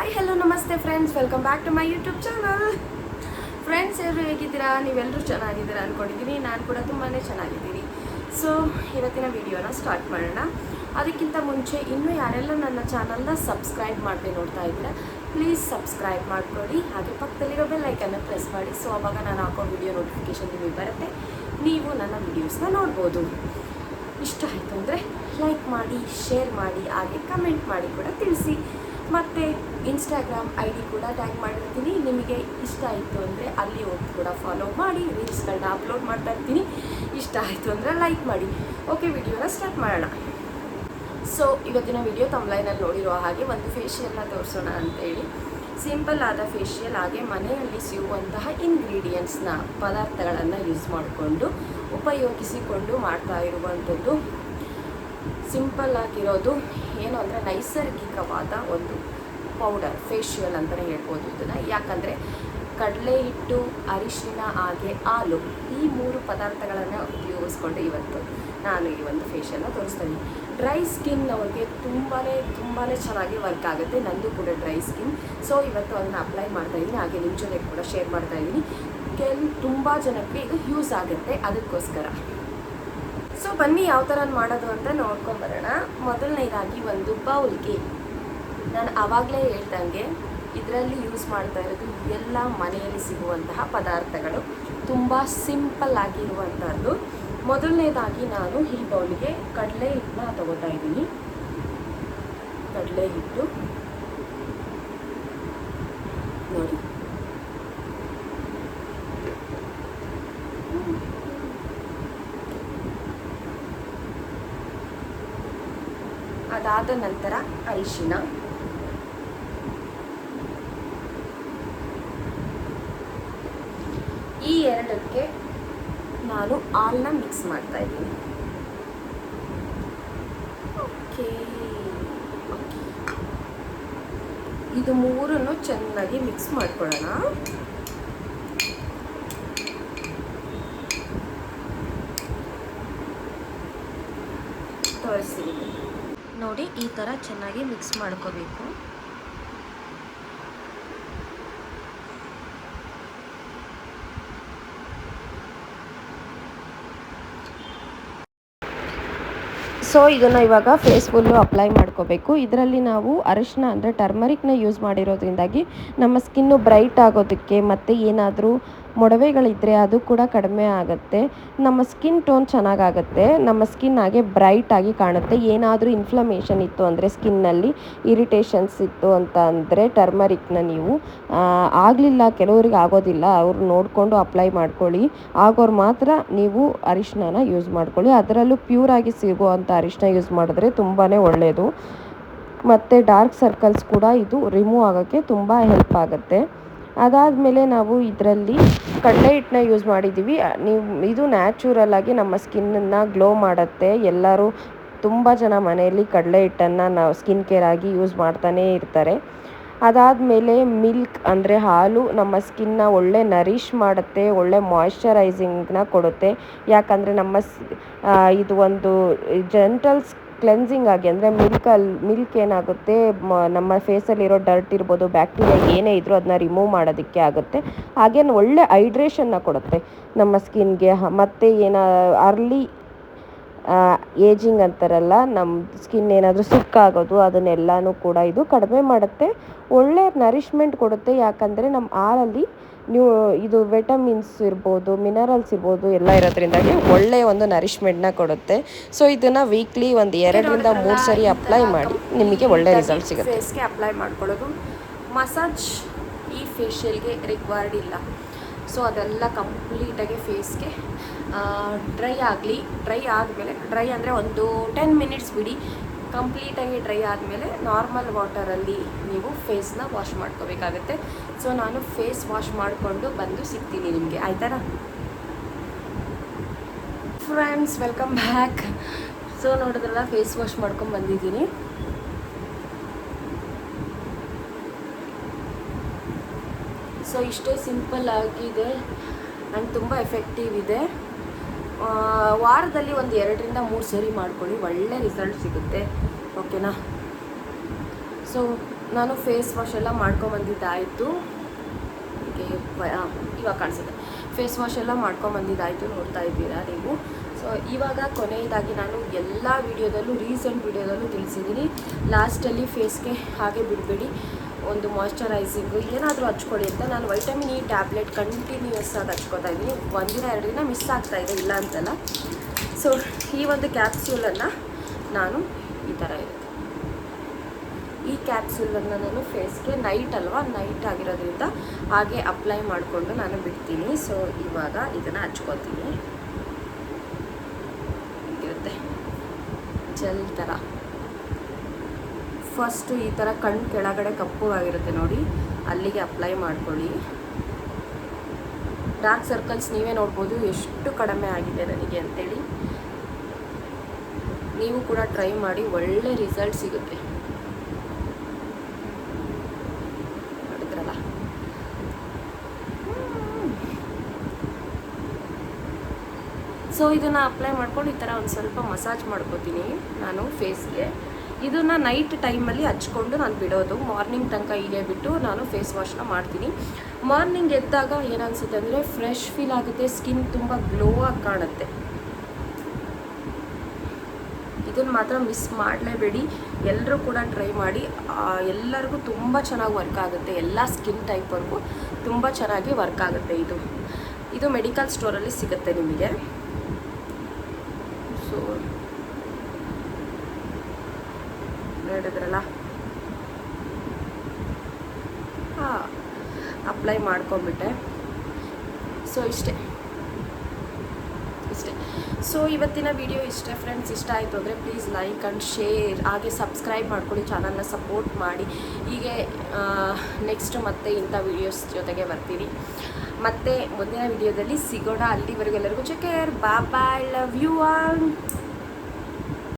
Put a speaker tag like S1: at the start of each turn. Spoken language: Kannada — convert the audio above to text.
S1: ಹಾಯ್ ಹಲೋ ನಮಸ್ತೆ friends, welcome back to my YouTube channel. Friends, ಎಲ್ಲರೂ ಹೇಗಿದ್ದೀರಾ? ನೀವೆಲ್ಲರೂ ಚೆನ್ನಾಗಿದ್ದೀರಾ ಅಂದ್ಕೊಂಡಿದ್ದೀನಿ. ನಾನು ಕೂಡ ತುಂಬಾ ಚೆನ್ನಾಗಿದ್ದೀನಿ. ಸೊ ಇವತ್ತಿನ ವಿಡಿಯೋನ ಸ್ಟಾರ್ಟ್ ಮಾಡೋಣ. ಅದಕ್ಕಿಂತ ಮುಂಚೆ ಇನ್ನೂ ಯಾರೆಲ್ಲ ನನ್ನ ಚಾನಲ್ನ ಸಬ್ಸ್ಕ್ರೈಬ್ ಮಾಡದೆ ನೋಡ್ತಾ ಇದ್ದೀರಾ, ಪ್ಲೀಸ್ ಸಬ್ಸ್ಕ್ರೈಬ್ ಮಾಡಿಕೊಡಿ. ಹಾಗೆ ಪಕ್ಕದಲ್ಲಿರೋ ಬೆಲ್ ಐಕನ್ನ ಪ್ರೆಸ್ ಮಾಡಿ. ಸೊ ಆವಾಗ ನಾನು ಹಾಕೋ ವಿಡಿಯೋ ನೋಟಿಫಿಕೇಷನ್ ನಿಮಗೆ ಬರುತ್ತೆ, ನೀವು ನನ್ನ ವಿಡಿಯೋಸ್ನ ನೋಡ್ಬೋದು. ಇಷ್ಟ ಆಯಿತು ಅಂದರೆ ಲೈಕ್ ಮಾಡಿ, ಶೇರ್ ಮಾಡಿ, ಹಾಗೆ ಕಮೆಂಟ್ ಮಾಡಿ ಕೂಡ ತಿಳಿಸಿ. ಮತ್ತು ಇನ್ಸ್ಟಾಗ್ರಾಮ್ ID ಕೂಡ ಟ್ಯಾಗ್ ಮಾಡಿರ್ತೀನಿ. ನಿಮಗೆ ಇಷ್ಟ ಆಯಿತು ಅಂದರೆ ಅಲ್ಲಿ ಹೋಗಿ ಕೂಡ ಫಾಲೋ ಮಾಡಿ. ರೀಲ್ಸ್ಗಳನ್ನ ಅಪ್ಲೋಡ್ ಮಾಡ್ತಾ ಇರ್ತೀನಿ. ಇಷ್ಟ ಆಯಿತು ಅಂದರೆ ಲೈಕ್ ಮಾಡಿ. ಓಕೆ, ವಿಡಿಯೋನ ಸ್ಟಾರ್ಟ್ ಮಾಡೋಣ. ಸೊ ಇವತ್ತಿನ ವಿಡಿಯೋ ತಮ್ಲೈನಲ್ಲಿ ನೋಡಿರೋ ಹಾಗೆ ಒಂದು ಫೇಶಿಯಲ್ನ ತೋರಿಸೋಣ ಅಂತೇಳಿ. ಸಿಂಪಲ್ ಆದ ಫೇಶಿಯಲ್, ಹಾಗೆ ಮನೆಯಲ್ಲಿ ಸಿಗುವಂತಹ ಇಂಗ್ರೀಡಿಯೆಂಟ್ಸ್ನ ಪದಾರ್ಥಗಳನ್ನು ಯೂಸ್ ಮಾಡಿಕೊಂಡು ಉಪಯೋಗಿಸಿಕೊಂಡು ಮಾಡ್ತಾ ಇರುವಂಥದ್ದು. ಸಿಂಪಲ್ ಆಗಿರೋದು ಏನು ಅಂದರೆ ನೈಸರ್ಗಿಕವಾದ ಒಂದು ಪೌಡರ್ ಫೇಶಿಯಲ್ ಅಂತಲೇ ಹೇಳ್ಬೋದು ಇದನ್ನು. ಯಾಕಂದರೆ ಕಡಲೆ ಹಿಟ್ಟು, ಅರಿಶಿನ ಹಾಗೆ ಹಾಲು, ಈ 3 ಪದಾರ್ಥಗಳನ್ನು ಉಪಯೋಗಿಸ್ಕೊಂಡು ಇವತ್ತು ನಾನು ಈ ಒಂದು ಫೇಶಿಯಲ್ನ ತೋರಿಸ್ತೀನಿ. ಡ್ರೈ ಸ್ಕಿನ್ ಅವ್ರಿಗೆ ತುಂಬಾ ಚೆನ್ನಾಗಿ ವರ್ಕ್ ಆಗುತ್ತೆ. ನಂದು ಕೂಡ ಡ್ರೈ ಸ್ಕಿನ್. ಸೊ ಇವತ್ತು ಅದನ್ನು ಅಪ್ಲೈ ಮಾಡ್ತಾಯಿದ್ದೀನಿ, ಹಾಗೆ ನಿಮ್ಮ ಜೊತೆ ಕೂಡ ಶೇರ್ ಮಾಡ್ತಾಯಿದ್ದೀನಿ. ತುಂಬ ಜನಕ್ಕೆ ಇದು ಯೂಸ್ ಆಗುತ್ತೆ, ಅದಕ್ಕೋಸ್ಕರ. ಸೊ ಬನ್ನಿ ಯಾವ ಥರ ಮಾಡೋದು ಅಂತ ನೋಡ್ಕೊಂಬರೋಣ. ಮೊದಲನೇದಾಗಿ ಒಂದು ಬೌಲ್ಗೆ ನಾನು ಆವಾಗಲೇ ಹೇಳ್ದಂಗೆ ಇದರಲ್ಲಿ ಯೂಸ್ ಮಾಡ್ತಾ ಇರೋದು ಎಲ್ಲ ಮನೆಯಲ್ಲಿ ಸಿಗುವಂತಹ ಪದಾರ್ಥಗಳು, ತುಂಬ ಸಿಂಪಲ್ ಆಗಿರುವಂಥದ್ದು. ಮೊದಲನೇದಾಗಿ ನಾನು ಈ ಬೌಲ್ಗೆ ಕಡಲೆ ಹಿಟ್ಟನ್ನ ತಗೋತಾ ಇದ್ದೀನಿ. ಕಡಲೆ ಹಿಟ್ಟು ನೋಡಿ, ಅದಾದ ನಂತರ ಅರಿಶಿನ, ಈ ಎರಡಕ್ಕೆ ನಾನು ಹಾಲನ್ನ ಮಿಕ್ಸ್ ಮಾಡ್ತಾ ಇದ್ದೀನಿ. ಓಕೆ, ಇದು ಮೂರನ್ನು ಚೆನ್ನಾಗಿ ಮಿಕ್ಸ್ ಮಾಡ್ಕೊಳ್ಳೋಣ. ತೋರಿಸ್ತೀನಿ ನೋಡಿ, ಈ ಥರ ಚೆನ್ನಾಗಿ ಮಿಕ್ಸ್ ಮಾಡ್ಕೋಬೇಕು. ಸೊ ಇದನ್ನು ಇವಾಗ ಫೇಸ್ ಫುಲ್ಲು ಅಪ್ಲೈ ಮಾಡ್ಕೋಬೇಕು. ಇದರಲ್ಲಿ ನಾವು ಅರಿಶಿನ ಅಂದರೆ ಟರ್ಮರಿಕ್ನ ಯೂಸ್ ಮಾಡಿರೋದ್ರಿಂದಾಗಿ ನಮ್ಮ ಸ್ಕಿನ್ನು ಬ್ರೈಟ್ ಆಗೋದಕ್ಕೆ, ಮತ್ತು ಏನಾದರೂ ಮೊಡವೆಗಳಿದ್ದರೆ ಅದು ಕೂಡ ಕಡಿಮೆ ಆಗುತ್ತೆ. ನಮ್ಮ ಸ್ಕಿನ್ ಟೋನ್ ಚೆನ್ನಾಗಾಗುತ್ತೆ. ನಮ್ಮ ಸ್ಕಿನ್ ಹಾಗೆ ಬ್ರೈಟ್ ಆಗಿ ಕಾಣುತ್ತೆ. ಏನಾದರೂ ಇನ್ಫ್ಲಮೇಷನ್ ಇತ್ತು ಅಂದರೆ, ಸ್ಕಿನ್ನಲ್ಲಿ ಇರಿಟೇಷನ್ಸ್ ಇತ್ತು ಅಂತ ಅಂದರೆ ಟರ್ಮರಿಕ್ನ ನೀವು ಆಗಲಿಲ್ಲ, ಕೆಲವರಿಗೆ ಆಗೋದಿಲ್ಲ, ಅವ್ರು ನೋಡಿಕೊಂಡು ಅಪ್ಲೈ ಮಾಡ್ಕೊಳ್ಳಿ. ಆಗೋರು ಮಾತ್ರ ನೀವು ಅರಿಶಿನ ಯೂಸ್ ಮಾಡ್ಕೊಳ್ಳಿ. ಅದರಲ್ಲೂ ಪ್ಯೂರಾಗಿ ಸಿಗುವಂಥ ಅರಿಶಿನ ಯೂಸ್ ಮಾಡಿದ್ರೆ ತುಂಬಾ ಒಳ್ಳೆಯದು. ಮತ್ತು ಡಾರ್ಕ್ ಸರ್ಕಲ್ಸ್ ಕೂಡ ಇದು ರಿಮೂವ್ ಆಗೋಕ್ಕೆ ತುಂಬ ಹೆಲ್ಪ್ ಆಗುತ್ತೆ. ಅದಾದಮೇಲೆ ನಾವು ಇದರಲ್ಲಿ ಕಡಲೆ ಹಿಟ್ಟನ್ನ ಯೂಸ್ ಮಾಡಿದ್ದೀವಿ. ಇದು ನ್ಯಾಚುರಲ್ ಆಗಿ ನಮ್ಮ ಸ್ಕಿನ್ನನ್ನು ಗ್ಲೋ ಮಾಡುತ್ತೆ. ಎಲ್ಲರೂ ತುಂಬ ಜನ ಮನೆಯಲ್ಲಿ ಕಡಲೆ ಹಿಟ್ಟನ್ನು ನಾವು ಸ್ಕಿನ್ ಕೇರ್ ಆಗಿ ಯೂಸ್ ಮಾಡ್ತಾನೇ ಇರ್ತಾರೆ. ಅದಾದಮೇಲೆ ಮಿಲ್ಕ್ ಅಂದರೆ ಹಾಲು ನಮ್ಮ ಸ್ಕಿನ್ನ ಒಳ್ಳೆ ನರಿಷ್ ಮಾಡುತ್ತೆ, ಒಳ್ಳೆ ಮಾಯ್ಶ್ಚರೈಸಿಂಗ್ನ ಕೊಡುತ್ತೆ. ಯಾಕಂದರೆ ನಮ್ಮ ಇದು ಒಂದು ಜೆಂಟಲ್ ಕ್ಲೆನ್ಸಿಂಗ್ ಆಗಿ, ಅಂದರೆ ಮಿಲ್ಕ್ ಏನಾಗುತ್ತೆ, ನಮ್ಮ ಫೇಸಲ್ಲಿರೋ ಡರ್ಟ್ ಇರ್ಬೋದು, ಬ್ಯಾಕ್ಟೀರಿಯಾ ಏನೇ ಇದ್ರೂ ಅದನ್ನ ರಿಮೂವ್ ಮಾಡೋದಕ್ಕೆ ಆಗುತ್ತೆ. ಹಾಗೆ ಒಳ್ಳೆ ಹೈಡ್ರೇಷನ್ನ ಕೊಡುತ್ತೆ ನಮ್ಮ ಸ್ಕಿನ್ಗೆ. ಮತ್ತು ಅರ್ಲಿ ಏಜಿಂಗ್ ಅಂತಾರಲ್ಲ, ನಮ್ಮ ಸ್ಕಿನ್ ಏನಾದರೂ ಸುಕ್ಕಾಗೋದು ಅದನ್ನೆಲ್ಲನೂ ಕೂಡ ಇದು ಕಡಿಮೆ ಮಾಡುತ್ತೆ. ಒಳ್ಳೆ ನರಿಷ್ಮೆಂಟ್ ಕೊಡುತ್ತೆ. ಯಾಕಂದರೆ ನಮ್ಮ ಹಾಲಲ್ಲಿ ಇದು ವಿಟಮಿನ್ಸ್ ಇರ್ಬೋದು, ಮಿನರಲ್ಸ್ ಇರ್ಬೋದು ಎಲ್ಲ ಇರೋದ್ರಿಂದಾಗಿ ಒಳ್ಳೆಯ ಒಂದು ನರಿಷ್ಮೆಂಟ್ನ ಕೊಡುತ್ತೆ. ಸೊ ಇದನ್ನು ವೀಕ್ಲಿ ಒಂದು 2-3 ಸರಿ ಅಪ್ಲೈ ಮಾಡಿ, ನಿಮಗೆ ಒಳ್ಳೆ ರಿಸಲ್ಟ್ ಸಿಗುತ್ತೆ. ಫೇಸ್ಗೆ ಅಪ್ಲೈ ಮಾಡ್ಕೊಳ್ಳೋದು. ಮಸಾಜ್ ಈ ಫೇಶಿಯಲ್ಗೆ ರಿಕ್ವೈರ್ಡ್ ಇಲ್ಲ. ಸೊ ಅದೆಲ್ಲ ಕಂಪ್ಲೀಟಾಗಿ ಫೇಸ್ಗೆ ಡ್ರೈ ಆಗಲಿ. ಡ್ರೈ ಅಂದರೆ ಒಂದು 10 ಮಿನಿಟ್ಸ್ ಬಿಡಿ. ಕಂಪ್ಲೀಟಾಗಿ ಡ್ರೈ ಆದಮೇಲೆ ನಾರ್ಮಲ್ ವಾಟರಲ್ಲಿ ನೀವು ಫೇಸ್ನ ವಾಶ್ ಮಾಡ್ಕೋಬೇಕಾಗತ್ತೆ. ಸೊ ನಾನು ಫೇಸ್ ವಾಶ್ ಮಾಡಿಕೊಂಡು ಬಂದು ಸಿಗ್ತೀನಿ ನಿಮಗೆ, ಆಯ್ತಾ ಫ್ರೆಂಡ್ಸ್? Welcome back. ಸೊ ನೋಡಿದ್ರಲ್ಲ, ಫೇಸ್ ವಾಶ್ ಮಾಡ್ಕೊಂಡು ಬಂದಿದ್ದೀನಿ. ಸೊ ಇಷ್ಟೇ ಸಿಂಪಲ್ ಆಗಿದೆ ಆ್ಯಂಡ್ ತುಂಬ ಎಫೆಕ್ಟಿವ್ ಇದೆ. ವಾರದಲ್ಲಿ ಒಂದು 2-3 ಸರಿ ಮಾಡ್ಕೊಳ್ಳಿ, ಒಳ್ಳೆ ರಿಸಲ್ಟ್ ಸಿಗುತ್ತೆ. ಓಕೆನಾ? ಸೊ ನಾನು ಫೇಸ್ ವಾಶ್ ಎಲ್ಲ ಮಾಡ್ಕೊಂಬಂದಿದ್ದಾಯಿತು. ಹೀಗೆ ಇವಾಗ ಕಾಣಿಸುತ್ತೆ. ಫೇಸ್ ವಾಶ್ ಎಲ್ಲ ಮಾಡ್ಕೊಂಬಂದಿದ್ದಾಯಿತು, ನೋಡ್ತಾ ಇದ್ದೀರಾ ನೀವು. ಸೊ ಇವಾಗ ಕೊನೆಯದಾಗಿ ನಾನು ಎಲ್ಲ ವೀಡಿಯೋದಲ್ಲೂ ರೀಸೆಂಟ್ ವೀಡಿಯೋದಲ್ಲೂ ತಿಳಿಸಿದ್ದೀನಿ, ಲಾಸ್ಟಲ್ಲಿ ಫೇಸ್ಗೆ ಹಾಗೆ ಬಿಡಬೇಡಿ, ಒಂದು ಮಾಯ್ಶ್ಚರೈಸಿಂಗು ಏನಾದರೂ ಹಚ್ಕೊಳ್ಳಿ ಅಂತ. ನಾನು ವೈಟಮಿನ್ ಇ ಟ್ಯಾಬ್ಲೆಟ್ ಕಂಟಿನ್ಯೂಸ್ ಆಗಿ ಹಚ್ಕೋತಾ ಇದ್ದೀನಿ. ಒಂದಿನ 2 ದಿನ ಮಿಸ್ ಆಗ್ತಾಯಿದೆ, ಇಲ್ಲ ಅಂತಲ್ಲ. ಸೊ ಈ ಒಂದು ಕ್ಯಾಪ್ಸ್ಯೂಲನ್ನು ನಾನು ಈ ಥರ ಇದೆ, ಈ ಕ್ಯಾಪ್ಸೂಲನ್ನು ನಾನು ಫೇಸ್ಗೆ ನೈಟ್ ಆಗಿರೋದ್ರಿಂದ ಹಾಗೆ ಅಪ್ಲೈ ಮಾಡಿಕೊಂಡು ನಾನು ಬಿಡ್ತೀನಿ. ಸೊ ಇವಾಗ ಇದನ್ನು ಹಚ್ಕೋತೀನಿ. ಹೀಗಿರುತ್ತೆ ಜೆಲ್ ಥರ. ಫಸ್ಟು ಈ ಥರ ಕಣ್ಣು ಕೆಳಗಡೆ ಕಪ್ಪುವಾಗಿರುತ್ತೆ ನೋಡಿ, ಅಲ್ಲಿಗೆ ಅಪ್ಲೈ ಮಾಡ್ಕೊಳ್ಳಿ. ಡಾರ್ಕ್ ಸರ್ಕಲ್ಸ್ ನೀವೇ ನೋಡ್ಬೋದು ಎಷ್ಟು ಕಡಿಮೆ ಆಗಿದೆ ನನಗೆ ಅಂತೇಳಿ. ನೀವು ಕೂಡ ಟ್ರೈ ಮಾಡಿ, ಒಳ್ಳೆ ರಿಸಲ್ಟ್ ಸಿಗುತ್ತೆ. ನೋಡಿದ್ರಲ್ಲ. ಸೊ ಇದನ್ನು ಅಪ್ಲೈ ಮಾಡ್ಕೊಂಡು ಈ ಥರ ಒಂದು ಸ್ವಲ್ಪ ಮಸಾಜ್ ಮಾಡ್ಕೋತೀನಿ ನಾನು ಫೇಸ್ಗೆ. ಇದನ್ನು ನೈಟ್ ಟೈಮಲ್ಲಿ ಹಚ್ಕೊಂಡು ನಾನು ಬಿಡೋದು, ಮಾರ್ನಿಂಗ್ ತನಕ ಹೀಗೆ ಬಿಟ್ಟು ನಾನು ಫೇಸ್ ವಾಶ್ನ ಮಾಡ್ತೀನಿ. ಮಾರ್ನಿಂಗ್ ಎದ್ದಾಗ ಏನನ್ಸುತ್ತೆ ಅಂದರೆ ಫ್ರೆಶ್ ಫೀಲ್ ಆಗುತ್ತೆ, ಸ್ಕಿನ್ ತುಂಬ ಗ್ಲೋ ಆಗಿ ಕಾಣುತ್ತೆ. ಇದನ್ನು ಮಾತ್ರ ಮಿಸ್ ಮಾಡಲೇಬೇಡಿ, ಎಲ್ಲರೂ ಕೂಡ ಟ್ರೈ ಮಾಡಿ. ಎಲ್ಲರಿಗೂ ತುಂಬ ಚೆನ್ನಾಗಿ ವರ್ಕ್ ಆಗುತ್ತೆ, ಎಲ್ಲ ಸ್ಕಿನ್ ಟೈಪ್ವರೆಗೂ ತುಂಬ ಚೆನ್ನಾಗಿ ವರ್ಕ್ ಆಗುತ್ತೆ. ಇದು ಮೆಡಿಕಲ್ ಸ್ಟೋರಲ್ಲಿ ಸಿಗುತ್ತೆ ನಿಮಗೆ. ಸೊ ನೋಡಿದ್ರಲ್ಲ, ಅಪ್ಲೈ ಮಾಡ್ಕೊಂಬಿಟ್ಟೆ. ಸೊ ಇಷ್ಟೇ. ಸೊ ಇವತ್ತಿನ ವಿಡಿಯೋ ಇಷ್ಟೇ ಫ್ರೆಂಡ್ಸ್. ಇಷ್ಟ ಆಯಿತು ಅಂದರೆ ಪ್ಲೀಸ್ ಲೈಕ್ ಆ್ಯಂಡ್ ಶೇರ್, ಹಾಗೆ ಸಬ್ಸ್ಕ್ರೈಬ್ ಮಾಡ್ಕೊಳ್ಳಿ, ಚಾನಲ್ನ ಸಪೋರ್ಟ್ ಮಾಡಿ. ಹೀಗೆ ನೆಕ್ಸ್ಟ್ ಮತ್ತೆ ಇಂಥ ವೀಡಿಯೋಸ್ ಜೊತೆಗೆ ಬರ್ತೀನಿ. ಮತ್ತೆ ಮುಂದಿನ ವಿಡಿಯೋದಲ್ಲಿ ಸಿಗೋಣ. ಅಲ್ಲಿವರೆಗೂ ಎಲ್ಲರಿಗೂ take care, bye bye, love you all.